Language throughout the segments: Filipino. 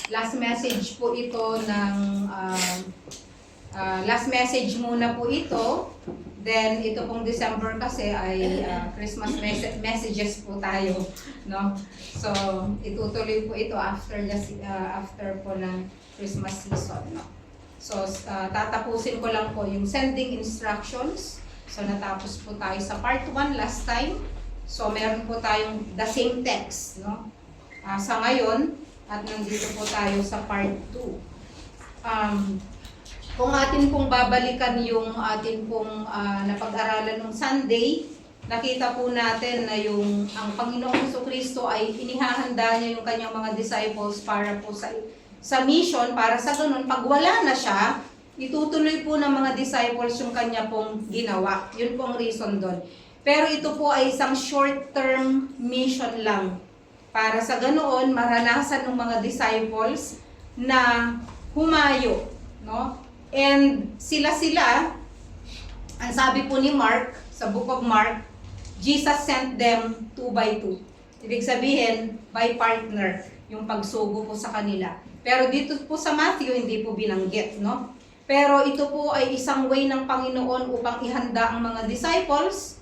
Last message po ito ng last message muna po ito. Then ito pong December kasi ay Christmas messages po tayo, no? So itutuloy po ito after po ng Christmas season, no? So tatapusin ko lang po yung sending instructions. So natapos po tayo sa part 1 last time. So meron po tayong the same text, no? Sa ngayon, at nandito po tayo sa part 2. Kung atin pong babalikan yung atin pong napag-aralan ng Sunday, nakita po natin na ang Panginoong Jesucristo ay inihahanda niya yung kanyang mga disciples para po sa mission, para sa ganun, pag wala na siya, itutuloy po ng mga disciples yung kanya pong ginawa. Yun po ang reason doon. Pero ito po ay isang short-term mission lang. Para sa ganoon, maranasan ng mga disciples na humayo, no? And sila, ang sabi po ni Mark, sa book of Mark, Jesus sent them 2 by 2. Ibig sabihin, by partner, yung pagsugo po sa kanila. Pero dito po sa Matthew, hindi po binanggit, no? Pero ito po ay isang way ng Panginoon upang ihanda ang mga disciples.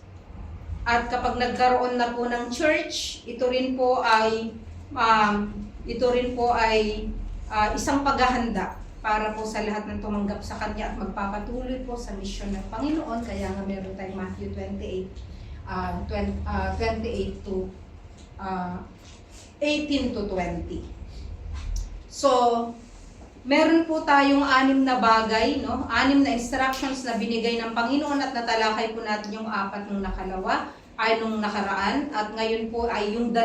At kapag nagkaroon na po ng church, ito rin po ay isang paghahanda para po sa lahat ng tumanggap sa Kanya at magpapatuloy po sa misyon ng Panginoon. Kaya nga meron tayong Matthew 28 to 18 to 20. So, meron po tayong 6 na bagay, no? 6 na instructions na binigay ng Panginoon at natalakay po natin yung 4 nung nung nakaraan, at ngayon po ay yung 2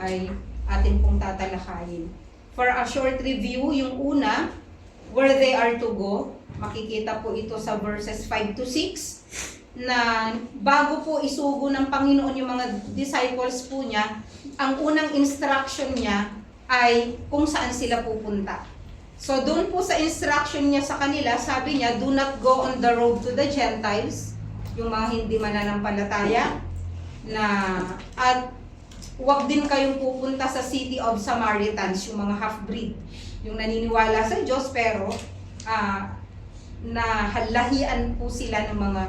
ay atin pong tatalakayin. For a short review, yung una, where they are to go, makikita po ito sa verses 5 to 6, na bago po isugo ng Panginoon yung mga disciples po niya, ang unang instruction niya ay kung saan sila pupunta. So doon po sa instruction niya sa kanila, sabi niya, do not go on the road to the Gentiles, yung mga hindi mananampalataya, at huwag din kayong pupunta sa city of Samaritans, yung mga half-breed, yung naniniwala sa Diyos pero nahalahian po sila ng mga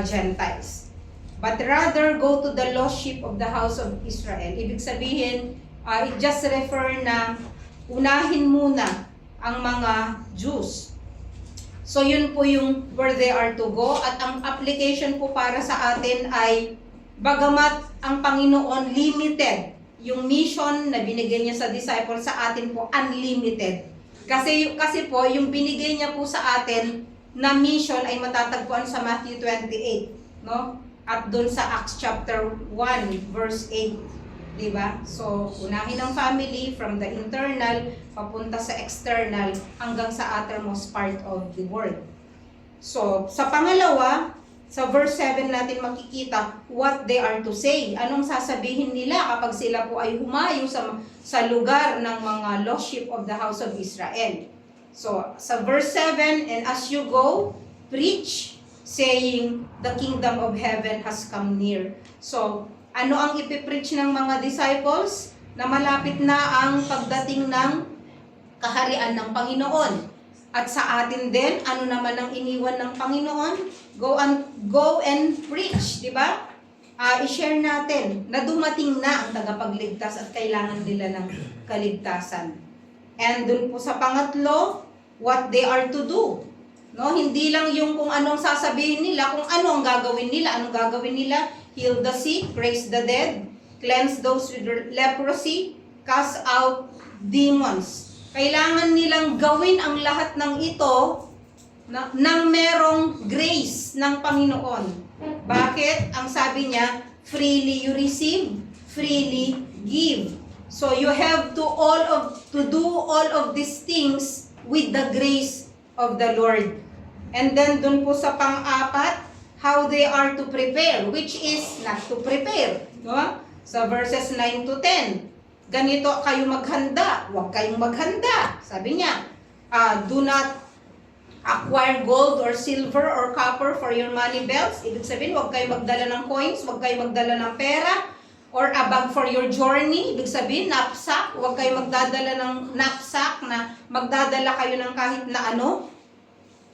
Gentiles. But rather go to the lost sheep of the house of Israel. Ibig sabihin, it just refer na unahin muna ang mga Jews. So yun po yung where they are to go, at ang application po para sa atin ay bagamat ang Panginoon limited, yung mission na binigay niya sa disciples, sa atin po unlimited. Kasi po yung binigay niya po sa atin na mission ay matatagpuan sa Matthew 28, no? At doon sa Acts chapter 1 verse 8. Diba? So, unahin ang family from the internal papunta sa external hanggang sa uttermost part of the world. So, sa pangalawa, sa verse 7 natin makikita what they are to say. Anong sasabihin nila kapag sila po ay humayo sa lugar ng mga lost sheep of the house of Israel. So, sa verse 7, and as you go, preach, saying, the kingdom of heaven has come near. So, ano ang ipipreach ng mga disciples? Na malapit na ang pagdating ng kaharian ng Panginoon. At sa atin din, ano naman ang iniwan ng Panginoon? Go and preach, di ba? I-share natin na dumating na ang tagapagligtas at kailangan nila ng kaligtasan. And dun po sa pangatlo, what they are to do. No, hindi lang yung kung anong sasabihin nila, kung ano ang gagawin nila. Anong gagawin nila? Heal the sick, raise the dead, cleanse those with leprosy, cast out demons. Kailangan nilang gawin ang lahat ng ito nang merong grace ng Panginoon. Bakit? Ang sabi niya, freely you receive, freely give. So you have to do all of these things with the grace of the Lord. And then dun po sa pang-apat, how they are to prepare, which is not to prepare. No? Sa verses 9 to 10, ganito kayo maghanda, huwag kayong maghanda. Sabi niya, do not acquire gold or silver or copper for your money belts. Ibig sabihin, huwag kayong magdala ng coins, huwag kayong magdala ng pera, or a bag for your journey. Ibig sabihin, knapsack. Huwag kayo magdadala ng knapsack na magdadala kayo ng kahit na ano.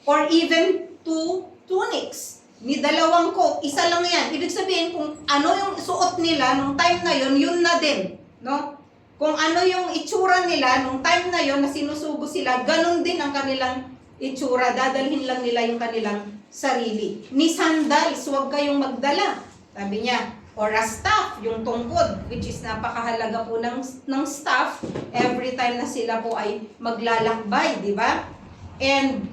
Or even 2 tunics. Ni dalawang coat, isa lang yan. Ibig sabihin, kung ano yung suot nila nung time na yon, yun na din. No? Kung ano yung itsura nila nung time na yon na sinusugo sila, ganun din ang kanilang itsura. Dadalhin lang nila yung kanilang sarili. Ni sandals, huwag kayong magdala. Sabi niya, or a staff, yung tungkod, which is napakahalaga po ng staff every time na sila po ay maglalakbay, di ba? And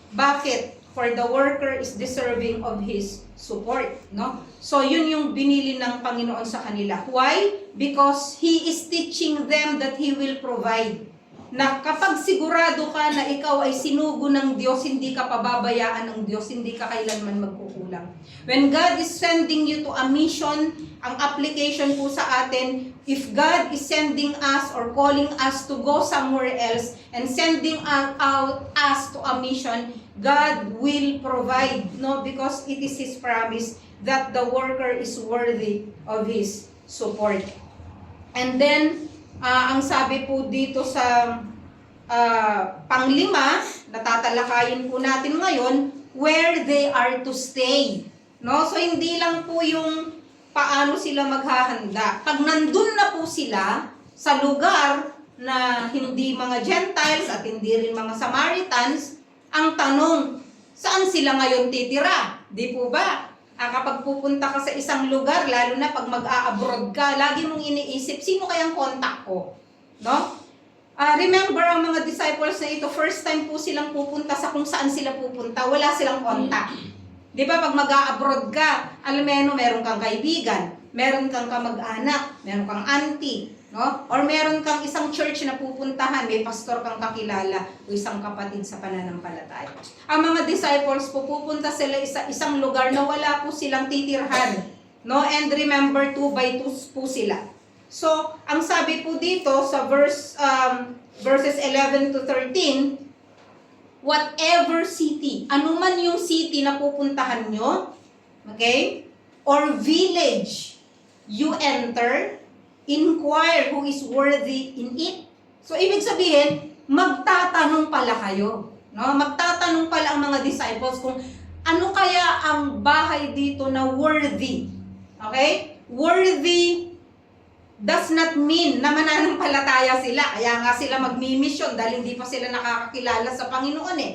bakit? For the worker is deserving of His support, no? So, yun yung binili ng Panginoon sa kanila. Why? Because He is teaching them that He will provide. Na kapag sigurado ka na ikaw ay sinugo ng Diyos, hindi ka pababayaan ng Diyos, hindi ka kailanman magkukulang. When God is sending you to a mission, ang application po sa atin, if God is sending us or calling us to go somewhere else and sending out us to a mission, God will provide, no? Because it is His promise that the worker is worthy of His support. And then, ang sabi po dito sa panglima, natatalakayin po natin ngayon, where they are to stay. No? So, hindi lang po yung paano sila maghahanda. Pag nandun na po sila sa lugar na hindi mga Gentiles at hindi rin mga Samaritans, ang tanong, saan sila ngayon titira? Di po ba? Kapag pupunta ka sa isang lugar, lalo na pag mag-a-abroad ka, lagi mong iniisip, sino kayang contact ko? No? Remember, ang mga disciples na ito, first time po silang pupunta sa kung saan sila pupunta, wala silang contact. Di ba, pag mag-a-abroad ka, alam mo, meron kang kaibigan, meron kang kamag-anak, meron kang auntie, no? Or meron kang isang church na pupuntahan, may pastor kang kakilala o isang kapatid sa pananampalataya. Ang mga disciples po, pupunta sila isang lugar na wala po silang titirhan, no? And remember, 2 by 2 po sila. So, ang sabi po dito sa verses 11 to 13, whatever city, anuman yung city na pupuntahan nyo, okay, or village you enter, inquire who is worthy in it. So, ibig sabihin, magtatanong pala kayo. No? Magtatanong pala ang mga disciples kung ano kaya ang bahay dito na worthy. Okay? Worthy does not mean na mananampalataya sila. Kaya nga sila magmi-mission dahil hindi pa sila nakakakilala sa Panginoon eh.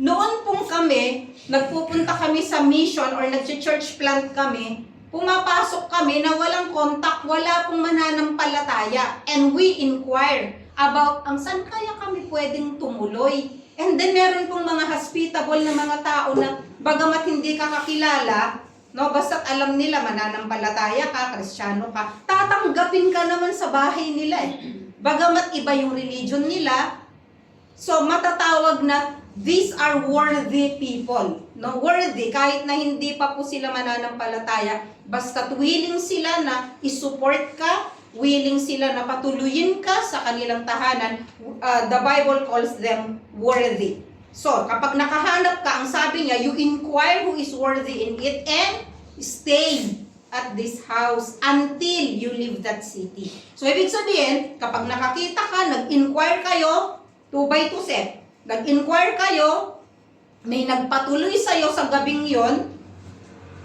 Noon pong kami, nagpupunta kami sa mission or nag-church plant kami, pumapasok kami na walang contact, wala pong mananampalataya. And we inquire about ang saan kaya kami pwedeng tumuloy. And then meron pong mga hospitable na mga tao na bagamat hindi ka kakilala, no, basta't alam nila mananampalataya ka, Kristiyano ka, tatanggapin ka naman sa bahay nila eh. Bagamat iba yung religion nila, so matatawag na these are worthy people. No, worthy kahit na hindi pa po sila mananampalataya, basta't willing sila na isupport ka, willing sila na patuloyin ka sa kanilang tahanan, the Bible calls them worthy. So, kapag nakahanap ka, ang sabi niya, you inquire who is worthy in it and stay at this house until you leave that city. So, ibig sabihin, kapag nakakita ka, nag-inquire kayo, 2 by 2 set, nag-inquire kayo, may nagpatuloy sa'yo sa gabing yon,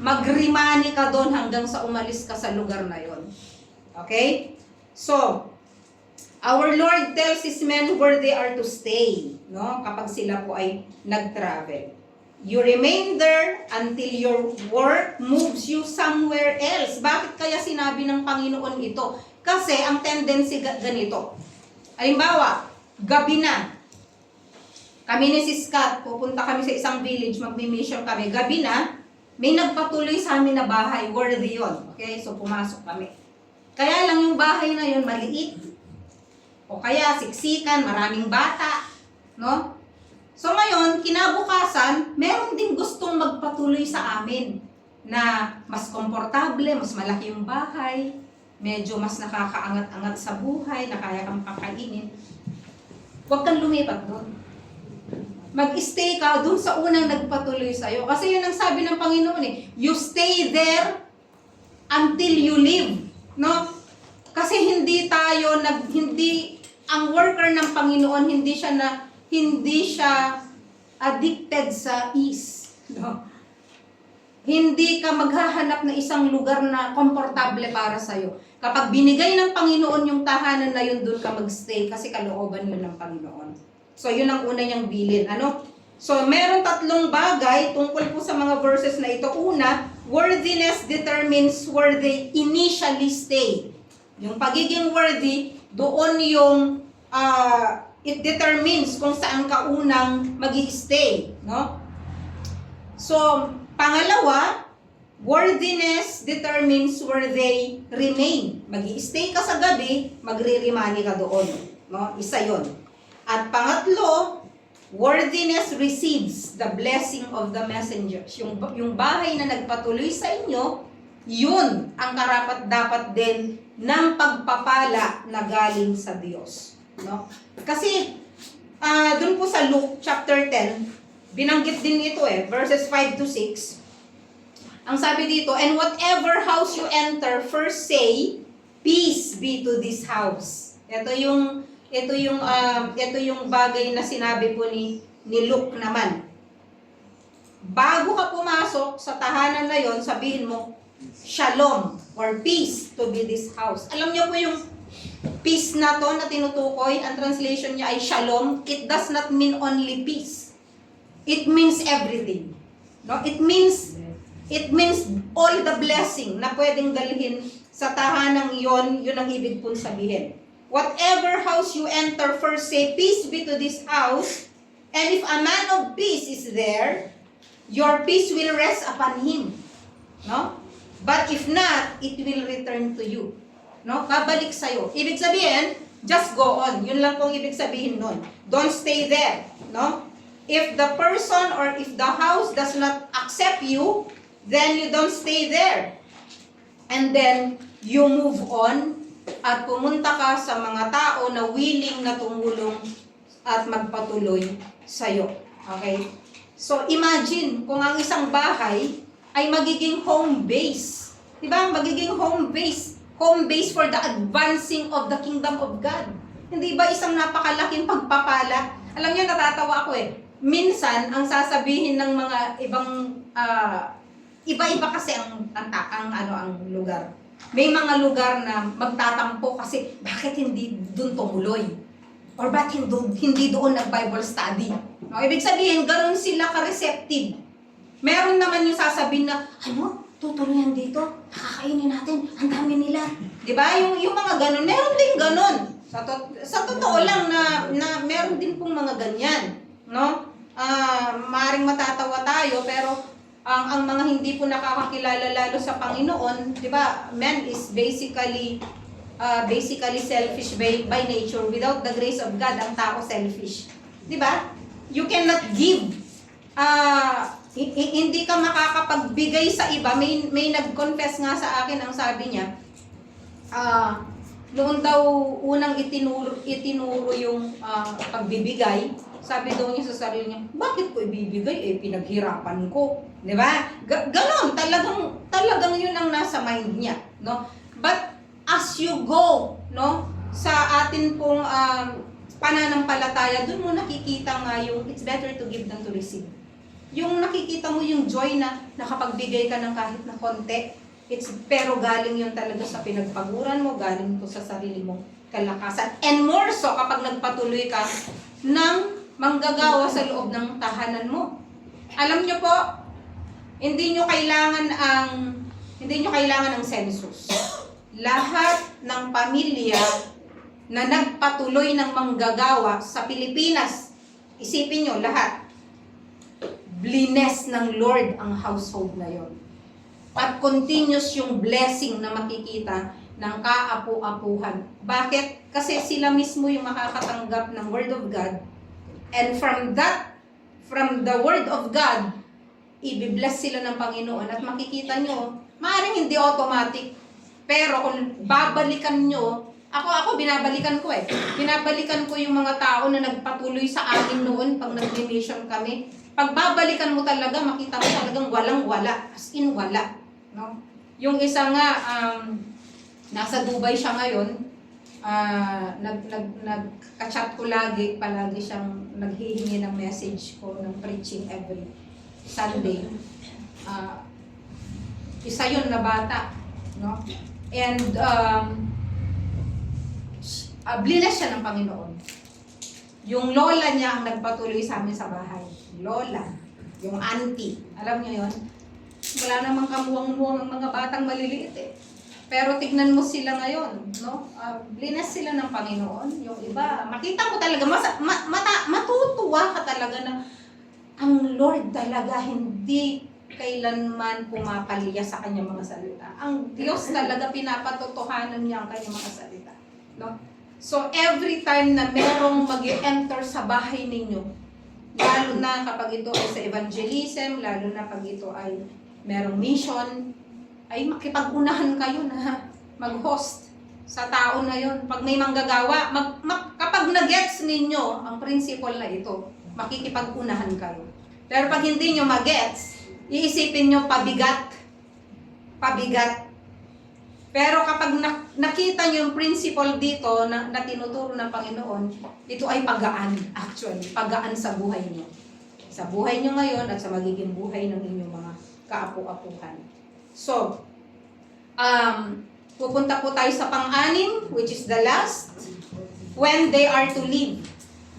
magrimani ka doon hanggang sa umalis ka sa lugar na yon. Okay? So, our Lord tells His men where they are to stay, no? Kapag sila po ay nag-travel. You remain there until your work moves you somewhere else. Bakit kaya sinabi ng Panginoon ito? Kasi ang tendency ganito. Halimbawa, gabi na. Kami ni si Scott, pupunta kami sa isang village, magmi-mission kami. Gabi na, may nagpatuloy sa amin na bahay, worthy yun. Okay, so pumasok kami. Kaya lang yung bahay na yun, maliit. O kaya siksikan, maraming bata. No? So ngayon, kinabukasan, meron din gustong magpatuloy sa amin na mas komportable, mas malaki yung bahay, medyo mas nakakaangat-angat sa buhay, na kaya kang kakainin. Huwag kang lumipat doon. Mag-stay ka doon sa unang nagpatuloy sa'yo. Kasi yun ang sabi ng Panginoon eh, you stay there until you leave. No? Kasi hindi ang worker ng Panginoon hindi siya addicted sa ease, no? Hindi ka maghahanap ng isang lugar na komportable para sa'yo. Kapag binigay ng Panginoon yung tahanan na yun, doon ka magstay kasi kalooban yun ng Panginoon. So, yun ang una niyang bilin. Ano? So, meron 3 bagay tungkol po sa mga verses na ito. Una, worthiness determines where they initially stay. Yung pagiging worthy, doon yung it determines kung saan ka unang mag-i-stay, no? So, pangalawa, worthiness determines where they remain. Mag-i-stay ka sa gabi, magre-remani ka doon, no? Isa 'yon. At pangatlo, worthiness receives the blessing of the messengers. Yung bahay na nagpatuloy sa inyo, yun ang karapat-dapat din ng pagpapala na galing sa Diyos. No? Kasi, dun po sa Luke chapter 10, binanggit din ito verses 5 to 6. Ang sabi dito, and whatever house you enter, first say, peace be to this house. Ito yung bagay na sinabi po ni Luke naman. Bago ka pumasok sa tahanan na yon, sabihin mo, shalom or peace to be this house. Alam niyo po yung peace na to na tinutukoy, ang translation niya ay shalom. It does not mean only peace. It means everything. No? It means all the blessing na pwedeng dalhin sa tahanang yon, yun ang ibig pong sabihin. Whatever house you enter, first say, peace be to this house. And if a man of peace is there, your peace will rest upon him. No? But if not, it will return to you. No? Babalik sa'yo. Ibig sabihin, just go on. Yun lang pong ibig sabihin nun. Don't stay there. No? If the person or if the house does not accept you, then you don't stay there. And then, you move on at pumunta ka sa mga tao na willing na tumulong at magpatuloy sa'yo. Okay? So, imagine kung ang isang bahay ay magiging home base. Diba? Magiging home base. Home base for the advancing of the kingdom of God. Hindi ba isang napakalaking pagpapala? Alam niyo, natatawa ako Minsan, ang sasabihin ng mga ibang, iba-iba kasi ang lugar. May mga lugar na magtatampo kasi bakit hindi doon tumuloy? Or bakit hindi doon nag-Bible study? No, ibig sabihin, ganoon sila ka-receptive. Meron naman yung sasabihin na, tutuloyan dito, nakakainin natin, ang dami nila. Diba? Yung mga ganon, meron din ganon. Sa totoo lang na meron din pong mga ganyan. No? Maaaring matatawa tayo, pero ang mga hindi po nakakakilala lalo sa Panginoon, di ba, man is basically selfish by nature. Without the grace of God, ang tao selfish. Di ba? You cannot give. Hindi ka makakapagbigay sa iba. May nag-confess nga sa akin, ang sabi niya, noon daw unang itinuro yung pagbibigay, sabi daw niya sa sarili niya, bakit ko ibibigay? Pinaghirapan ko. Di ba? Ganon. Talagang yun ang nasa mind niya. No? But as you go, no, sa atin pong pananampalataya, dun mo nakikita nga yung it's better to give than to receive. Yung nakikita mo yung joy na nakapagbigay ka ng kahit na konti, pero galing yun talaga sa pinagpaguran mo, galing to sa sarili mong kalakasan. And more so kapag nagpatuloy ka ng manggagawa sa loob ng tahanan mo. Alam nyo po, hindi nyo kailangan ang census. Lahat ng pamilya na nagpatuloy ng manggagawa sa Pilipinas, isipin nyo lahat, blessed ng Lord ang household na yon. At continuous yung blessing na makikita ng kaapu-apuhan. Bakit? Kasi sila mismo yung makakatanggap ng Word of God. And from the Word of God, i-bless sila ng Panginoon. At makikita nyo, maaaring hindi automatic. Pero kung babalikan nyo, ako binabalikan ko Binabalikan ko yung mga tao na nagpatuloy sa amin noon pag nag-mission kami. Pag babalikan mo talaga, makita mo talagang walang-wala. As in, wala. No? Yung isa nga, Nasa Dubai siya ngayon. Nagka-chat ko palagi siyang naghihingi ng message ko ng preaching every Sunday. Isa yun na bata, no? And bless siya ng Panginoon. Yung lola niya ang nagpatuloy sa amin sa bahay. Lola, yung auntie. Alam niyo yun? Wala namang kamuwang-muwang ang mga batang maliliit eh. Pero tignan mo sila ngayon, no? Bless sila ng Panginoon. Yung iba, makita mo talaga, matutuwa ka talaga na ang Lord talaga hindi kailanman pumapalya sa kanyang mga salita. Ang Diyos talaga pinapatotohanan niya ang kanyang mga salita, no? So every time na merong mag-enter sa bahay ninyo, lalo na kapag ito ay sa evangelism, lalo na pag ito ay merong mission, ay makipag-unahan kayo na mag-host sa tao na yon. Pag may manggagawa, kapag na-gets ninyo ang principle na ito, makikipag-unahan kayo. Pero pag hindi nyo mag-gets, iisipin nyo pabigat. Pero kapag nakita nyo yung principle dito na tinuturo ng Panginoon, ito ay pagaan actually. Pagaan sa buhay nyo. Sa buhay nyo ngayon at sa magiging buhay ng inyong mga kaapu-apuhan. So, pupunta po tayo sa pang-anim, which is the last, when they are to leave.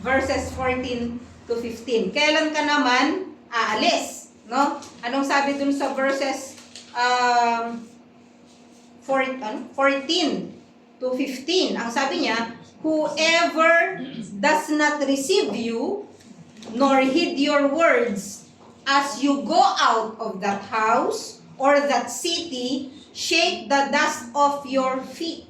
Verses 14 to 15. Kailan ka naman aalis? No? Anong sabi dun sa verses 14 to 15? Ang sabi niya, whoever does not receive you, nor heed your words, as you go out of that house or that city, shake the dust off your feet.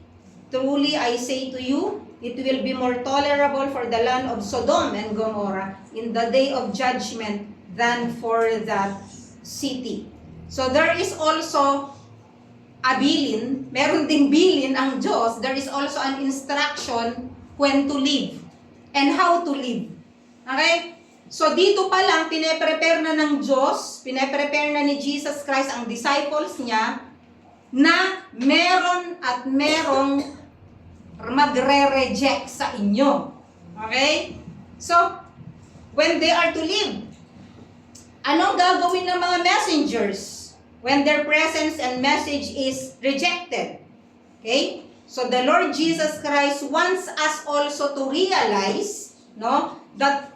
Truly I say to you, it will be more tolerable for the land of Sodom and Gomorrah in the day of judgment than for that city. So there is also a bilin, meron ding bilin ang Diyos. There is also an instruction when to live and how to live. Okay? So dito pa lang, pine-prepare na ng Diyos, pine-prepare na ni Jesus Christ ang disciples niya na meron at merong magre-reject sa inyo. Okay? So, when they are to leave, anong gagawin ng mga messengers when their presence and message is rejected? Okay? So, the Lord Jesus Christ wants us also to realize, no, that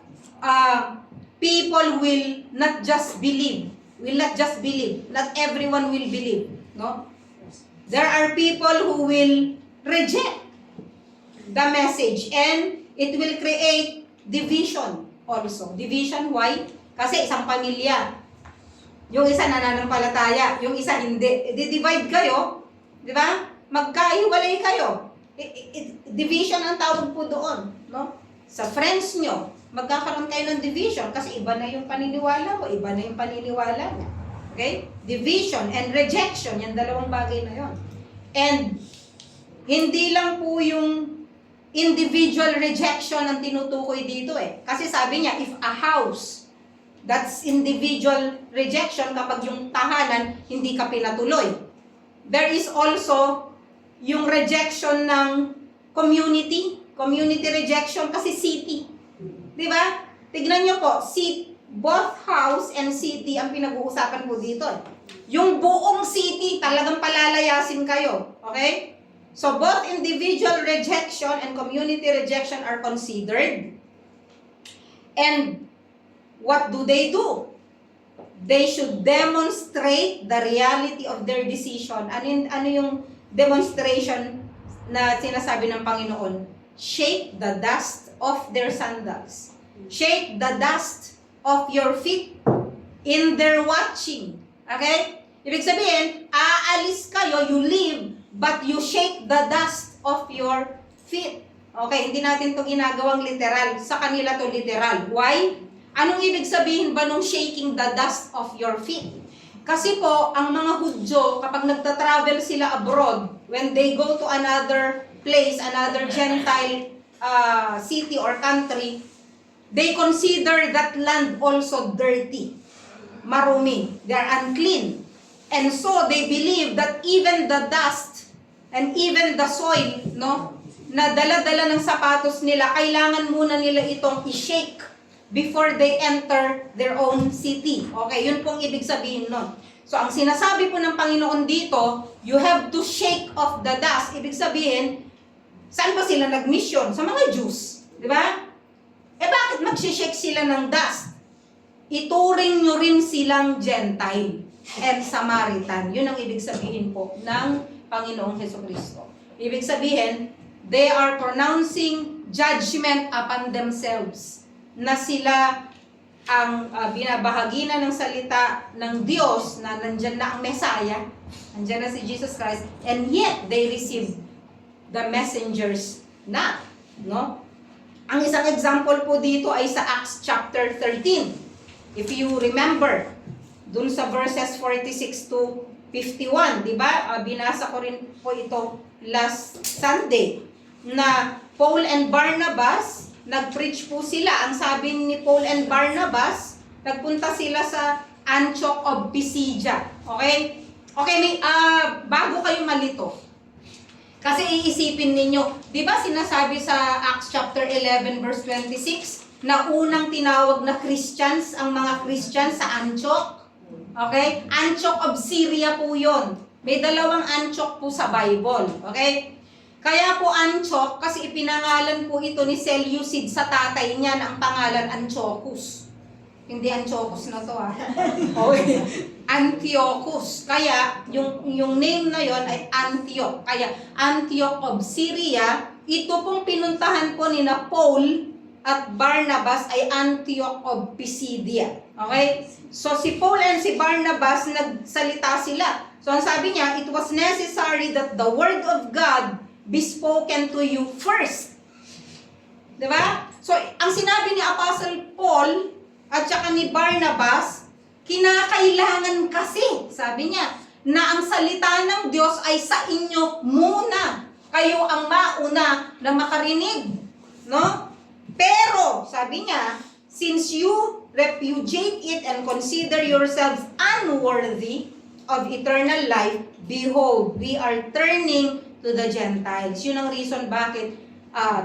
people will not just believe. Not everyone will believe. No? There are people who will reject the message and it will create division also. Division, why? Kasi isang pamilya. Yung isa nananampalataya, yung isa hindi. Di-divide kayo, di ba? Magkahiwalay kayo. Division ang tawag po doon. No? Sa friends nyo, magkakaroon kayo ng division kasi iba na yung paniniwala mo, iba na yung paniniwala niya. Okay? Division and rejection, yung dalawang bagay na yon. And hindi lang po yung individual rejection ang tinutukoy dito eh. Kasi sabi niya, if a house, that's individual rejection kapag yung tahanan hindi ka pinatuloy. There is also yung rejection ng community rejection kasi city. Di ba? Tignan nyo po, both house and city ang pinag-uusapan po dito. Yung buong city, talagang palalayasin kayo. Okay? So, both individual rejection and community rejection are considered. And what do? They should demonstrate the reality of their decision. Ano yung demonstration na sinasabi ng Panginoon? Shake the dust of their sandals. Shake the dust of your feet in their watching. Okay? Ibig sabihin, aalis kayo, you leave, but you shake the dust of your feet. Okay, hindi natin ito ginagawang literal. Sa kanila to literal. Why? Anong ibig sabihin ba nung shaking the dust of your feet? Kasi po, ang mga Hudyo, kapag nagta-travel sila abroad, when they go to another place, another Gentile city or country, they consider that land also dirty, marumi. They are unclean. And so, they believe that even the dust And even the soil, no, na dala-dala ng sapatos nila, kailangan muna nila itong i-shake before they enter their own city. Okay, yun pong ibig sabihin nun. So, ang sinasabi po ng Panginoon dito, you have to shake off the dust. Ibig sabihin, saan ba sila nag-mission? Sa mga Jews. Di ba? Bakit mag-shake sila ng dust? Ituring nyo rin silang Gentile and Samaritan. Yun ang ibig sabihin po ng Panginoong Hesukristo. Ibig sabihin, they are pronouncing judgment upon themselves na sila ang binabahagi na ng salita ng Diyos na nandyan na ang Messiah, nandyan na si Jesus Christ, and yet they receive the messengers na, no? Ang isang example po dito ay sa Acts chapter 13. If you remember, dun sa verses 46 to 51, di ba? Binasa ko rin po ito last Sunday, na Paul and Barnabas, nag-preach po sila. Ang sabi ni Paul and Barnabas, nagpunta sila sa Antioch of Pisidia. Okay? Okay, bago kayo malito. Kasi iisipin ninyo, di ba sinasabi sa Acts chapter 11 verse 26, na unang tinawag na Christians, ang mga Christians sa Antioch? Okay? Antioch of Syria po yon. May dalawang Antioch po sa Bible. Okay? Kaya po Antioch, kasi ipinangalan po ito ni Seleucid sa tatay niya na ang pangalan Antiochus. Hindi Antiochus na to Okay. Antiochus. Kaya yung name na yon ay Antioch. Kaya Antioch of Syria, ito pong pinuntahan po ni na Paul at Barnabas ay Antioch of Pisidia. Okay? So si Paul and si Barnabas, nagsalita sila. So ang sabi niya, it was necessary that the word of God be spoken to you first. Diba? So, ang sinabi ni Apostle Paul at saka ni Barnabas, kinakailangan kasi, sabi niya, na ang salita ng Diyos ay sa inyo muna. Kayo ang mauna na makarinig. No? Pero, sabi niya, since you repudiate it and consider yourselves unworthy of eternal life, behold, we are turning to the Gentiles. Yun ang reason bakit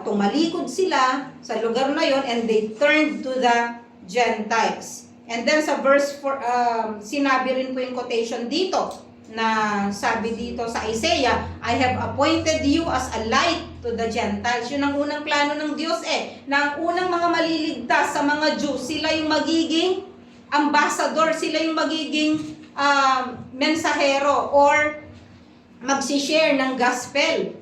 tumalikod sila sa lugar na yon and they turned to the Gentiles. And then sa verse 4, sinabi rin po yung quotation dito na sabi dito sa Isaiah, I have appointed you as a light to the Gentiles. Yun ang unang plano ng Diyos na ang unang mga maliligtas sa mga Jews, sila yung magiging ambassador, sila yung magiging mensahero or magsishare ng gospel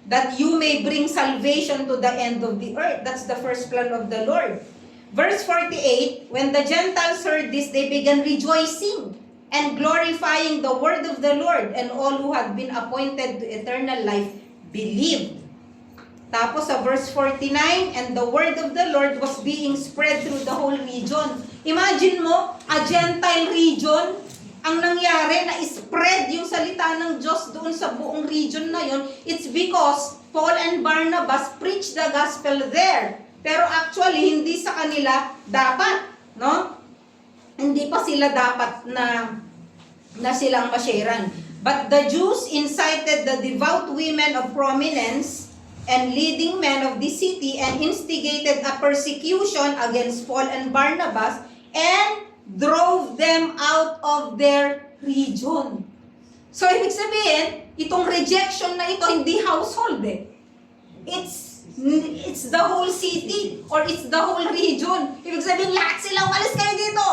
that you may bring salvation to the end of the earth. That's the first plan of the Lord. Verse 48, when the Gentiles heard this, they began rejoicing and glorifying the word of the Lord, and all who had been appointed to eternal life believed. Tapos sa verse 49, and the word of the Lord was being spread through the whole region. Imagine mo, a Gentile region, ang nangyari na spread yung salita ng Diyos doon sa buong region na yon. It's because Paul and Barnabas preached the gospel there. Pero actually, hindi sa kanila dapat, no? Hindi pa sila dapat na silang masharean. But the Jews incited the devout women of prominence and leading men of the city and instigated a persecution against Paul and Barnabas and drove them out of their region. So, ibig sabihin, itong rejection na ito, hindi household It's the whole city or it's the whole region. Ibig sabihin, lahat sila, umalis kayo dito.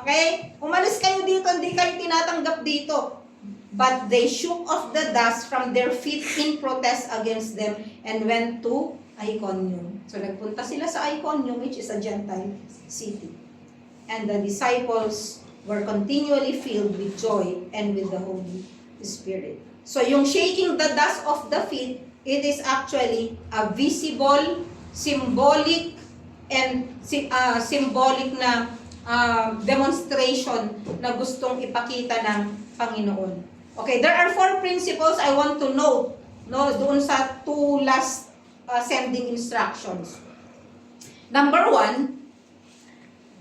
Okay? Umalis kayo dito, hindi kayo tinatanggap dito. But they shook off the dust from their feet in protest against them and went to Iconium. So, nagpunta sila sa Iconium, which is a Gentile city. And the disciples were continually filled with joy and with the Holy Spirit. So, yung shaking the dust off the feet, it is actually a visible, symbolic, and symbolic na demonstration na gustong ipakita ng Panginoon. Okay, there are 4 principles I want to note, no, doon sa 2 last sending instructions. Number 1,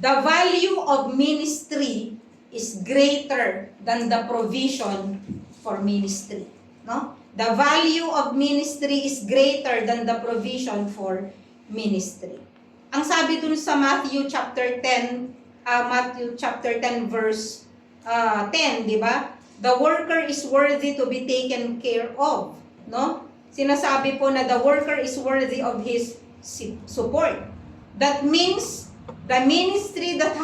the value of ministry is greater than the provision for ministry. No? The value of ministry is greater than the provision for ministry. Ang sabi dun sa Matthew chapter 10 verse 10, di ba? The worker is worthy to be taken care of, no? Sinasabi po na the worker is worthy of his support. That means the ministry that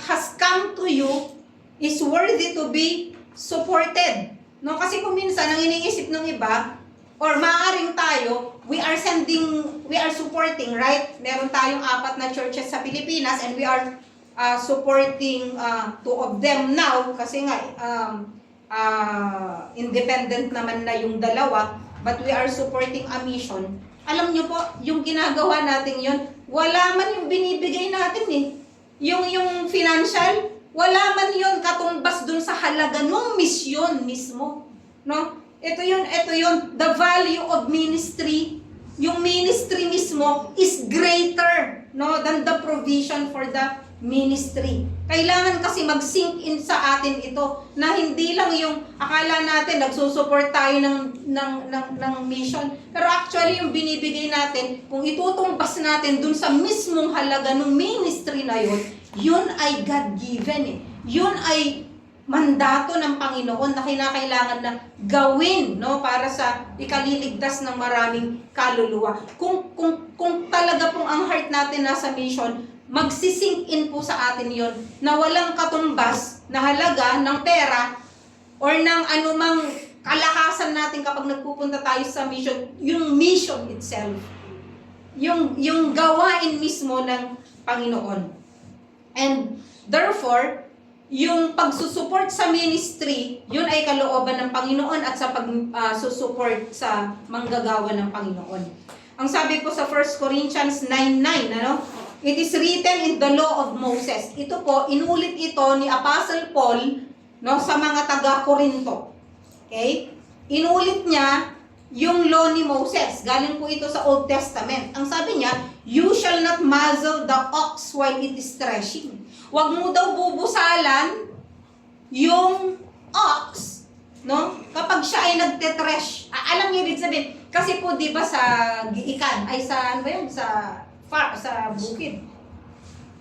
has come to you is worthy to be supported. No, kasi kung minsan ang iniisip ng iba or maaaring tayo, we are supporting, right? Meron tayong 4 na churches sa Pilipinas and we are supporting 2 of them now kasi nga independent naman na yung dalawa, but we are supporting a mission. Alam nyo po, yung ginagawa natin yun, wala man yung binibigay natin eh. Yung financial, wala man yun katumbas dun sa halaga ng misyon mismo. No? Ito yun, the value of ministry, yung ministry mismo is greater, no, than the provision for the ministry. Kailangan kasi mag-sink in sa atin ito na hindi lang yung akala natin nagsusupport tayo ng mission. Pero actually yung binibigay natin, kung itutumbas natin dun sa mismong halaga ng ministry na yun ay God-given eh. Yun ay mandato ng Panginoon na kinakailangan na gawin, no, para sa ikaliligtas ng maraming kaluluwa. Kung talaga pong ang heart natin nasa mission, magsisink in po sa atin yon na walang katumbas na halaga ng pera or ng anumang kalakasan natin kapag nagpupunta tayo sa mission, yung mission itself, yung gawain mismo ng Panginoon. And therefore, yung pagsusupport sa ministry, yun ay kalooban ng Panginoon at sa pagsusupport sa manggagawa ng Panginoon. Ang sabi po sa 1 Corinthians 9:9, ano? It is written in the law of Moses. Ito po, inulit ito ni Apostle Paul, no, sa mga taga-Korinto. Okay? Inulit niya yung law ni Moses. Galing po ito sa Old Testament. Ang sabi niya, you shall not muzzle the ox while it is threshing. Huwag mo daw bubusalan yung ox, no? Kapag siya ay nagte-thresh. Alam niyo ibig sabihin, kasi po 'di ba sa giikan ay sa ano ba 'yun, sa bukid.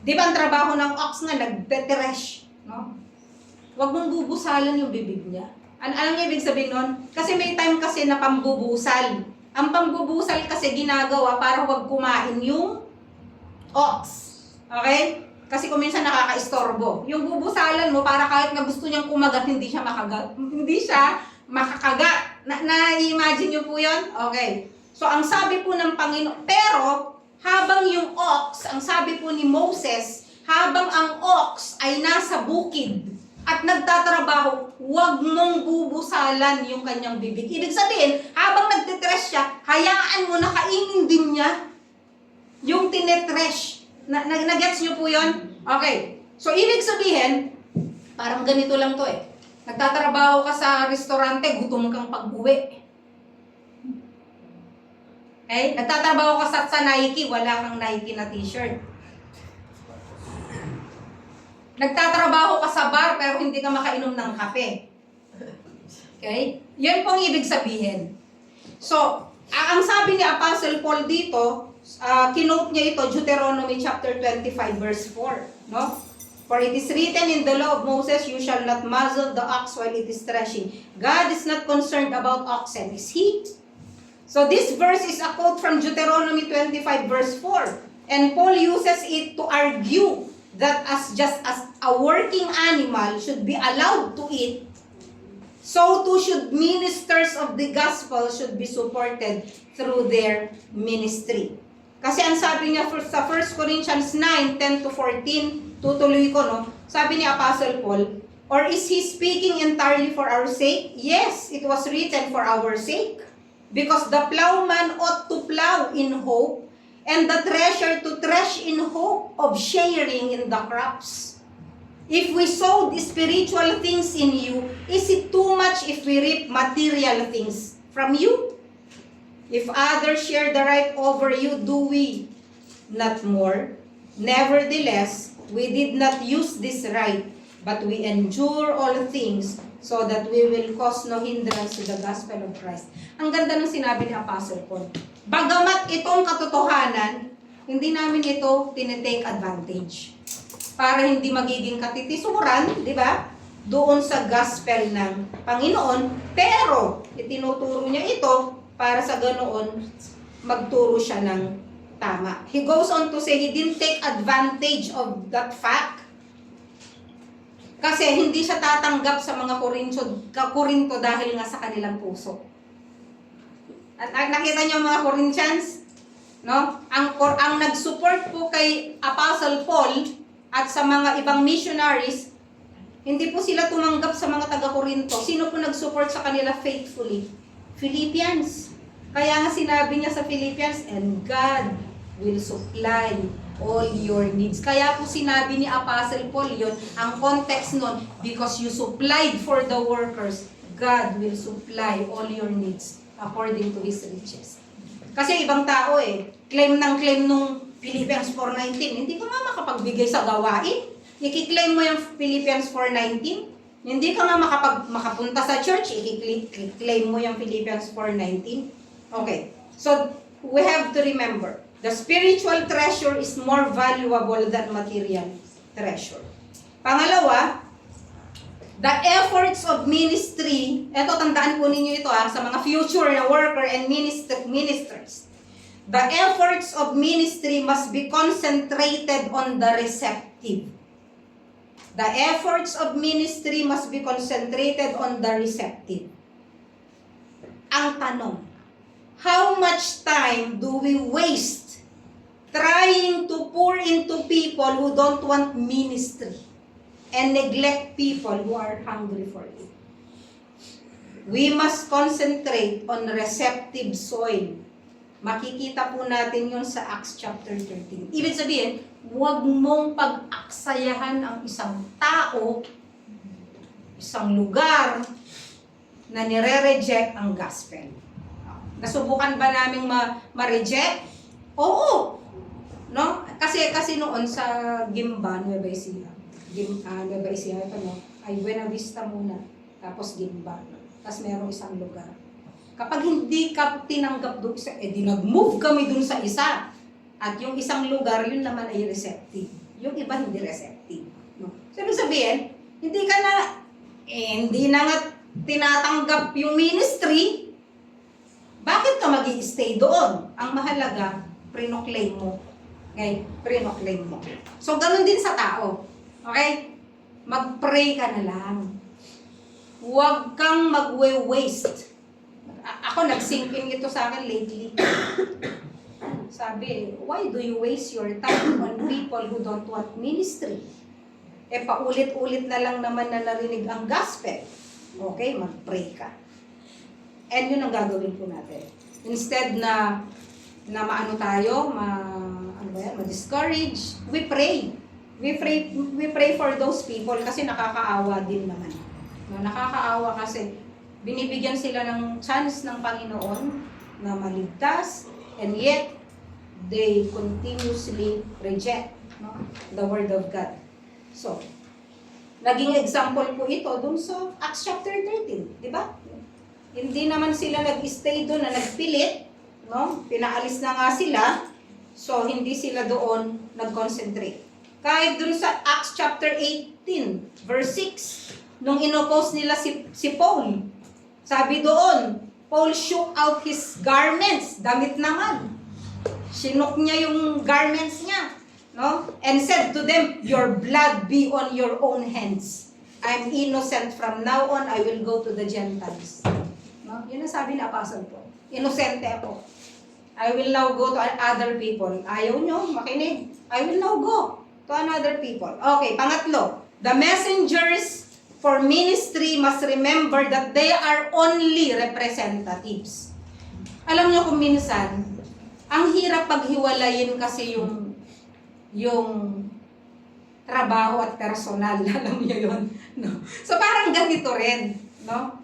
'Di ba ang trabaho ng ox nga nagte-thresh, no? Huwag mong bubusalan yung bibig niya. Alam niyo ibig sabihin nun? Kasi may time kasi na pambubusal. Ang pambubusal kasi ginagawa para huwag kumain yung ox. Okay? Kasi kung minsan nakaka-istorbo. Yung bubusalan mo para kahit na gusto niyang kumagat, hindi siya makakagat. Na-imagine niyo po yun? Okay. So, ang sabi po ng Panginoon, pero habang yung ox, ang sabi po ni Moses, habang ang ox ay nasa bukid at nagtatrabaho, huwag mong bubusalan yung kanyang bibig. Ibig sabihin, habang nagtitrash siya, hayaan mo na kainin din niya yung tinetrash. Nagets nyo po yun? Okay. So, ibig sabihin, parang ganito lang to eh. Nagtatrabaho ka sa restaurante, gutom kang pag-uwi. Okay? Nagtatrabaho ka sa Nike, wala kang Nike na t-shirt. Nagtatrabaho ka sa bar, pero hindi ka makainom ng kape. Okay? Yan pong ibig sabihin. So, ang sabi ni Apostle Paul dito, kinote niya ito, Deuteronomy chapter 25 verse 4, no? For it is written in the law of Moses, you shall not muzzle the ox while it is threshing. God is not concerned about oxen, is He? So this verse is a quote from Deuteronomy 25 verse 4. And Paul uses it to argue that just as a working animal should be allowed to eat, so too should ministers of the gospel should be supported through their ministry. Kasi ang sabi niya sa 1 Corinthians 9:10-14, tutuloy ko, no? Sabi ni Apostle Paul, or is he speaking entirely for our sake? Yes, it was written for our sake. Because the plowman ought to plow in hope, and the thresher to thresh in hope of sharing in the crops. If we sowed spiritual things in you, is it too much if we reap material things from you? If others share the right over you, do we not more? Nevertheless, we did not use this right but we endure all things so that we will cause no hindrance to the gospel of Christ. Ang ganda ng sinabi ni Apostle Paul. Bagamat itong katotohanan, hindi namin ito tinitake advantage para hindi magiging katitisuran, di ba? Doon sa gospel ng Panginoon, pero itinuturo niya ito para sa ganoon magturo siya ng tama. He goes on to say he didn't take advantage of that fact kasi hindi siya tatanggap sa mga Korinto dahil nga sa kanilang puso. At nakita niyo mga Corinthians, no? Ang nag-support po kay Apostle Paul at sa mga ibang missionaries, hindi po sila tumanggap sa mga taga-Korinto. Sino po nag-support sa kanila faithfully? Philippians. Kaya nga sinabi niya sa Philippians, and God will supply all your needs. Kaya po sinabi ni Apostle Paul yun, ang context nun, because you supplied for the workers, God will supply all your needs according to His riches. Kasi ibang tao claim nung Philippians 4:19, hindi ka nga makapagbigay sa gawain. I-claim mo yung Philippians 4:19. Hindi ka nga makapunta sa church, i-claim mo yung Philippians 4:19. Okay, so we have to remember, the spiritual treasure is more valuable than material treasure. Pangalawa, the efforts of ministry, eto tandaan po ninyo ito sa mga future na worker and ministers. The efforts of ministry must be concentrated on the receptive. The efforts of ministry must be concentrated on the receptive. Ang tanong, how much time do we waste trying to pour into people who don't want ministry and neglect people who are hungry for it? We must concentrate on receptive soil. Makikita po natin yun sa Acts chapter 13. Ibig sabihin, huwag mong pag-aksayahan ang isang tao, isang lugar na nire-reject ang gospel. Nasubukan ba naming ma-reject? Oo. No? Kasi noon sa Gimba, Nueva Ecija. Nueva Ecija, ay Buena Vista muna, tapos Gimba. Tapos merong isang lugar. Kapag hindi ka tinanggap doon isa, di nag-move kami doon sa isa. At yung isang lugar, yun naman ay receptive. Yung iba hindi receptive. No? So, ibig sabihin, hindi na nga tinatanggap yung ministry, bakit ka mag-i-stay doon? Ang mahalaga, pre-claim mo. Okay? Pre-claim mo. So, ganun din sa tao. Okay? Mag-pray ka na lang. Huwag kang mag-waste. Ako, nag-sink in ito sa akin lately. Sabi, why do you waste your time on people who don't want ministry? Paulit-ulit na lang naman na narinig ang gospel. Okay, mag-pray ka. And yun ang gagawin po natin. Instead na maano tayo, ma-discourage, we pray. We pray for those people kasi nakakaawa din naman. Nakakaawa kasi binibigyan sila ng chance ng Panginoon na maligtas, and yet they continuously reject the Word of God. So, naging example po ito dun sa Acts chapter 13, di ba? Hindi naman sila nag-stay doon na nagpilit, no? Pinaalis na nga sila, so hindi sila doon nag-concentrate. Kahit dun sa Acts chapter 18, verse 6, nung inopose nila si Paul, sabi doon, Paul shook out his garments, damit naman. Sinok niya yung garments niya, no? And said to them, your blood be on your own hands. I'm innocent from now on, I will go to the Gentiles. No? Yun ang sabi ni Apostle Paul. Inosente ako. I will now go to other people. Ayaw nyo, makinig. I will now go to another people. Okay, pangatlo. The messengers for ministry must remember that they are only representatives. Alam nyo kung minsan, ang hirap paghiwalayin kasi yung trabaho at personal. Alam nyo yun. No? So parang ganito rin. No?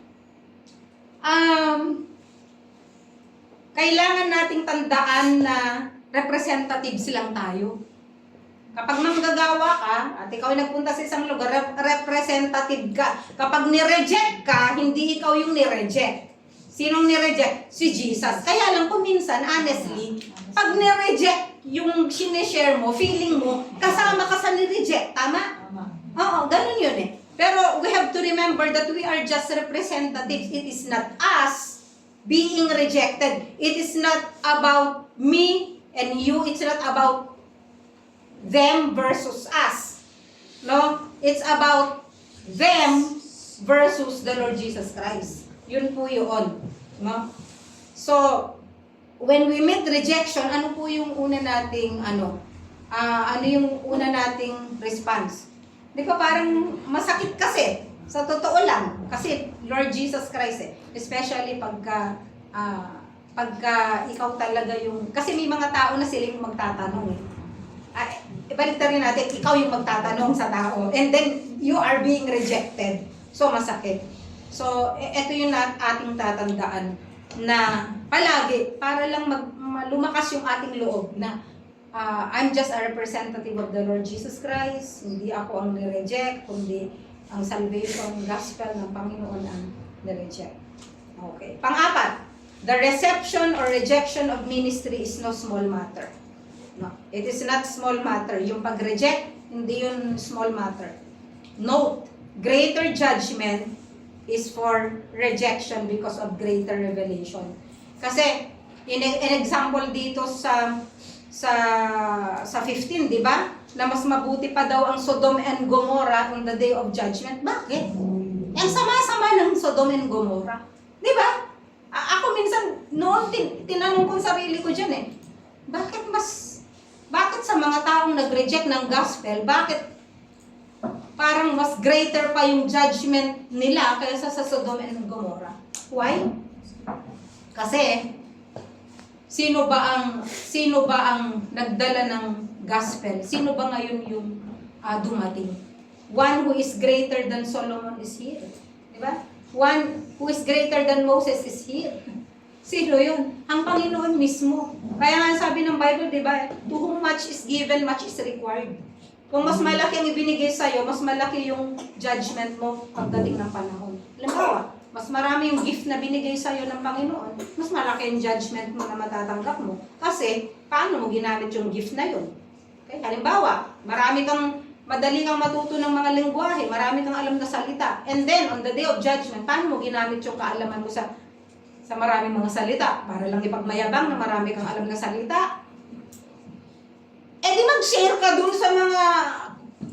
Kailangan nating tandaan na representatives lang tayo. Kapag manggagawa ka, at ikaw ay nagpunta sa isang lugar, representative ka. Kapag nireject ka, hindi ikaw yung nireject. Sinong nireject? Si Jesus. Kaya lang kung minsan, honestly, pag nireject yung sinishare mo, feeling mo, kasama ka sa nireject. Tama? Oo, ganun yun eh. Pero we have to remember that we are just representatives. It is not us being rejected. It is not about me and you. It's not about them versus us. No? It's about them versus the Lord Jesus Christ. Yun po yun. No? So, when we meet rejection, ano po yung una nating ano yung una nating response? Di ba parang masakit kasi, sa totoo lang, kasi Lord Jesus Christ especially pagka ikaw talaga yung, kasi may mga tao na sila yung magtatanong ibalik rin natin, ikaw yung magtatanong sa tao, and then you are being rejected. So, masakit. So, ito yung ating tatandaan na palagi, para lang lumakas yung ating loob na I'm just a representative of the Lord Jesus Christ. Hindi ako ang nireject, kundi ang salvation gospel ng Panginoon ang nireject. Okay. Pang-apat, the reception or rejection of ministry is no small matter. No, it is not small matter. Yung pag-reject, hindi yun small matter. Note, greater judgment is for rejection because of greater revelation. Kasi, in example dito sa 15, di ba? Na mas mabuti pa daw ang Sodom and Gomorrah on the day of judgment. Bakit? Ang sama-sama ng Sodom and Gomorrah. Di ba? Ako minsan, noon, tinanong ko sarili ko dyan bakit sa mga taong nag-reject ng gospel, bakit parang mas greater pa yung judgment nila kaysa sa Sodom and Gomorrah? Why? Kasi, sino ba ang nagdala ng gospel? Sino ba ngayon yung dumating? One who is greater than Solomon is here. Diba? One who is greater than Moses is here. Sino yun? Ang Panginoon mismo. Kaya nga sabi ng Bible, di ba? To whom much is given, much is required. Kung mas malaki ang ibinigay sa'yo, mas malaki yung judgment mo pagdating ng panahon. Halimbawa, mas marami yung gift na binigay sa'yo ng Panginoon, mas malaki yung judgment mo na matatanggap mo. Kasi, paano mo ginamit yung gift na yun? Okay? Halimbawa, madali kang matuto ng mga lengguwahe, marami kang alam na salita. And then, on the day of judgment, paano mo ginamit yung kaalaman mo sa maraming mga salita? Para lang ipagmayabang na marami kang alam na salita. Di mag-share ka dun sa mga,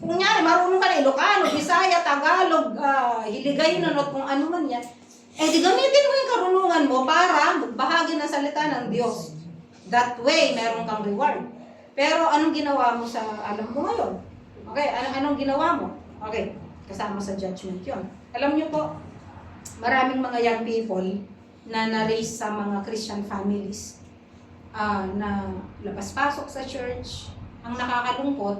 kunyari, marunong ka na Ilocano, Bisaya, Tagalog, Hiligaynon, at kung ano man yan. Di gamitin mo yung karunungan mo para magbahagi ng salita ng Diyos. That way, meron kang reward. Pero anong ginawa mo sa alam mo ngayon? Okay, anong ginawa mo? Okay, kasama sa judgment yon. Alam niyo po, maraming mga young people na na-raise sa mga Christian families na labas-pasok sa church. Ang nakakalungkot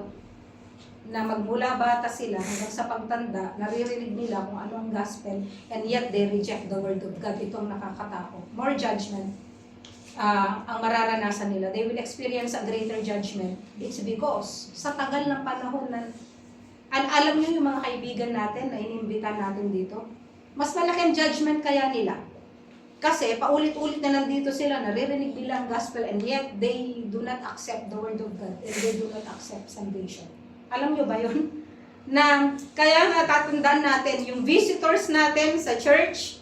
na magmula bata sila hanggang sa pagtanda, naririnig nila kung ano ang gospel, and yet they reject the word of God. Itong nakakatakot. More judgment ang mararanasan nila. They will experience a greater judgment. It's because sa tagal ng panahon na, alam niyo yung mga kaibigan natin na inimbitan natin dito, mas malaki ang judgment kaya nila. Kasi paulit-ulit na nandito sila, naririnig nila ang gospel, and yet they do not accept the word of God, and they do not accept salvation. Alam nyo ba yun? Na kaya nga tatandaan natin, yung visitors natin sa church,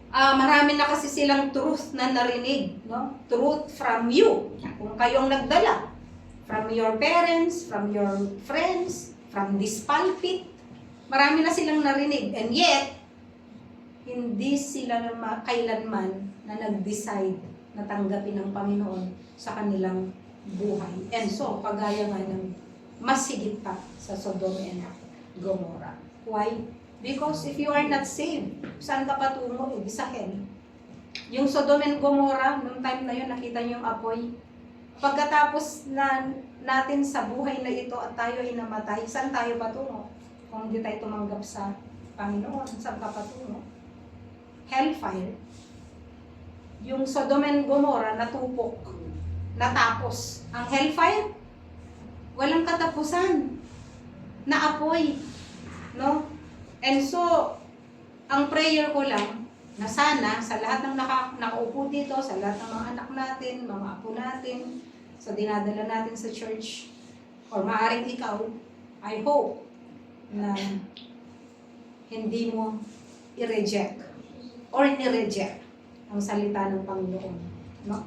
marami na kasi silang truth na narinig, no? Truth from you, kung kayong nagdala. From your parents, from your friends, from this pulpit, marami na silang narinig, and yet, hindi sila kailanman na nag-decide na tanggapin ng Panginoon sa kanilang buhay. And so, kagaya nga ng mas higit pa sa Sodom and Gomorrah. Why? Because if you are not saved, saan ka patungo? Sa hell. Yung Sodom and Gomorrah, noong time na yun, nakita niyo yung apoy. Pagkatapos natin sa buhay na ito at tayo ay namatay, saan tayo patungo? Kung hindi tayo tumanggap sa Panginoon, saan ka patungo? Hellfire. Yung Sodom and Gomorrah natupok, natapos. Ang hellfire, walang katapusan na apoy, no? And so, ang prayer ko lang, na sana sa lahat ng nakaupo dito, sa lahat ng mga anak natin, mga apo natin, sa dinadala natin sa church, or maaring ikaw, I hope na hindi mo i-reject or ni-reject ang salita ng Panginoon. No?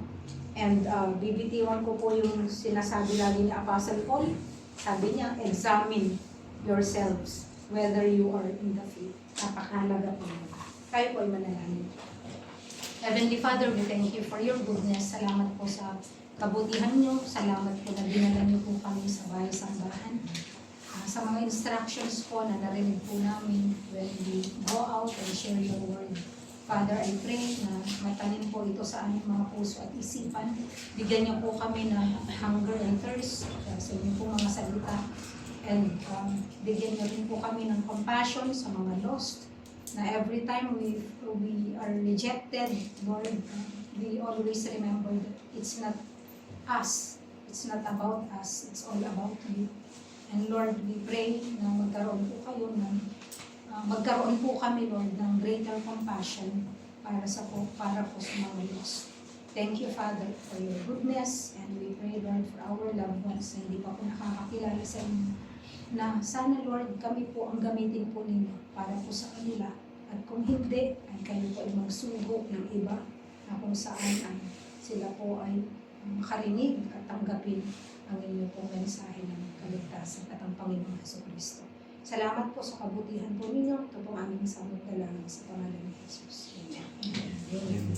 And bibitiwan ko po yung sinasabi lagi ni Apostle Paul. Sabi niya, examine yourselves whether you are in the faith. Napakahalaga po yun. Kayo po ay manalangin. Heavenly Father, we thank you for your goodness. Salamat po sa kabutihan niyo. Salamat po na dinala niyo po kami sa bahay-sambahan. Sa mga instructions po na narinig po namin when we go out and share your word. Father, I pray na matanim po ito sa aming mga puso at isipan. Bigyan niyo po kami ng hunger and thirst sa inyo po mga salita. And bigyan niyo rin po kami ng compassion sa mga lost. Na every time we are rejected, Lord, we always remember that it's not us. It's not about us. It's all about you. And Lord, we pray na magkaroon po kayo magkaroon po kami, Lord, ng greater compassion para po sa mga lost. Thank you, Father, for your goodness, and we pray, Lord, for our loved ones na hindi pa po nakakakilala sa inyo, na sana, Lord, kami po ang gamitin po ninyo para po sa kanila. At kung hindi, ay kayo po ay magsugo ng iba na kung saan sila po ay makarinig at tanggapin ang inyong pong mensahe ng kaligtasan at ang Panginoong Jesucristo. Salamat po sa kabutihan po ninyo. Ito po aming samot dalangin sa pangalan ni Jesus. Amen. Amen.